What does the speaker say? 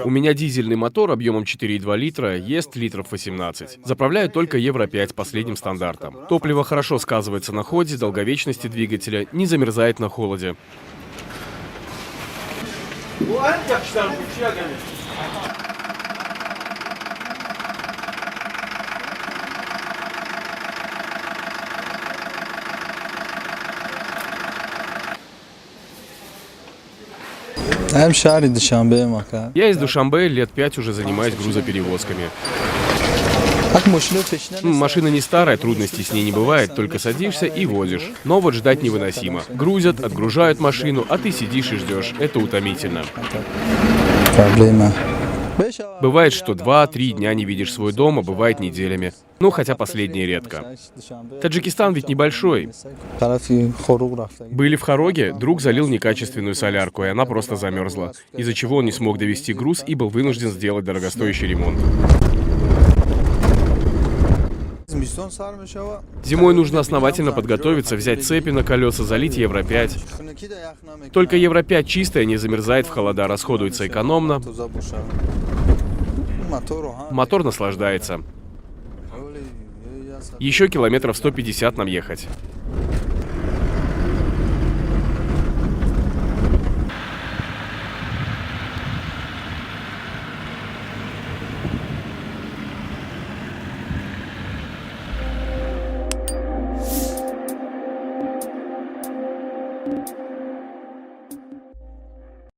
У меня дизельный мотор объемом 4,2 литра, ест литров 18. Заправляю только Евро-5 последним стандартом. Топливо хорошо сказывается на ходе, долговечности двигателя, не замерзает на холоде. Я из Душанбе, лет 5 уже занимаюсь грузоперевозками. Машина не старая, трудностей с ней не бывает, только садишься и возишь. Но вот ждать невыносимо. Грузят, отгружают машину, а ты сидишь и ждешь. Это утомительно. Бывает, что 2-3 дня не видишь свой дом, а бывает неделями. Ну, хотя последнее редко. Таджикистан ведь небольшой. Были в Хороге, друг залил некачественную солярку, и она просто замерзла, из-за чего он не смог довести груз и был вынужден сделать дорогостоящий ремонт. Зимой нужно основательно подготовиться, взять цепи на колеса, залить Евро-5. Только Евро-5 чистая, не замерзает в холода, расходуется экономно. Мотор наслаждается. Еще километров 150 нам ехать.